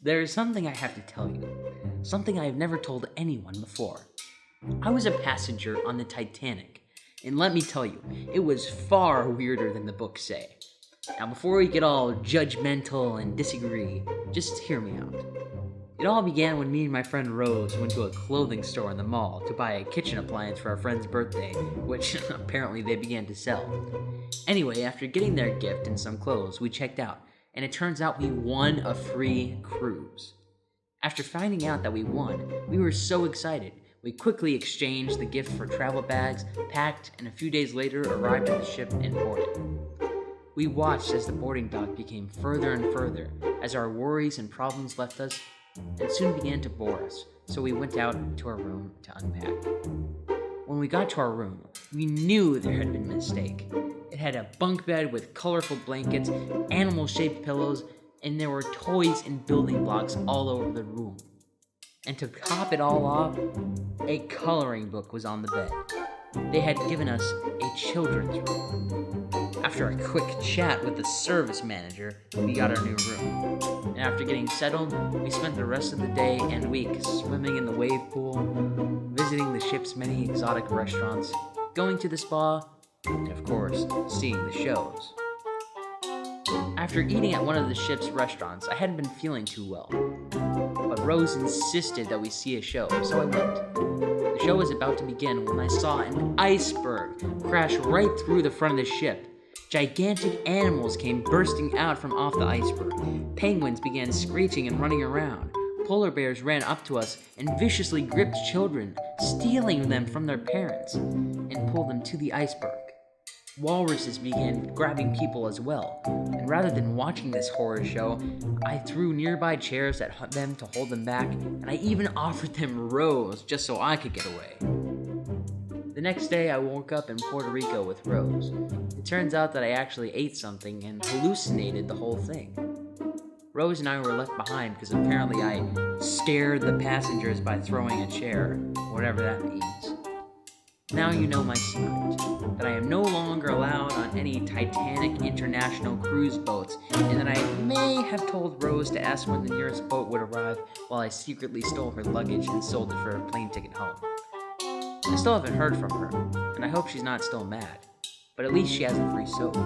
There is something I have to tell you, something I have never told anyone before. I was a passenger on the Titanic, and let me tell you, it was far weirder than the books say. Now, before we get all judgmental and disagree, just hear me out. It all began when me and my friend Rose went to a clothing store in the mall to buy a kitchen appliance for our friend's birthday, which apparently they began to sell. Anyway, after getting their gift and some clothes, we checked out, and it turns out we won a free cruise. After finding out that we won, we were so excited. We quickly exchanged the gift for travel bags, packed, and a few days later arrived at the ship and boarded. We watched as the boarding dock became further and further, as our worries and problems left us, and soon began to bore us, so we went out to our room to unpack. When we got to our room, we knew there had been a mistake. It had a bunk bed with colorful blankets, animal-shaped pillows, and there were toys and building blocks all over the room. And to top it all off, a coloring book was on the bed. They had given us a children's room. After a quick chat with the service manager, we got our new room. And after getting settled, we spent the rest of the day and week swimming in the wave pool, visiting the ship's many exotic restaurants, going to the spa, and of course, seeing the shows. After eating at one of the ship's restaurants, I hadn't been feeling too well. But Rose insisted that we see a show, so I went. The show was about to begin when I saw an iceberg crash right through the front of the ship. Gigantic animals came bursting out from off the iceberg. Penguins began screeching and running around. Polar bears ran up to us and viciously gripped children, stealing them from their parents, and pulled them to the iceberg. Walruses began grabbing people as well, and rather than watching this horror show, I threw nearby chairs at them to hold them back, and I even offered them Rose just so I could get away. The next day, I woke up in Puerto Rico with Rose. It turns out that I actually ate something and hallucinated the whole thing. Rose and I were left behind because apparently I scared the passengers by throwing a chair, whatever that means. Now you know my secret, that I am no longer allowed on any Titanic international cruise boats, and that I may have told Rose to ask when the nearest boat would arrive while I secretly stole her luggage and sold it for a plane ticket home. I still haven't heard from her, and I hope she's not still mad, but at least she has a free soap.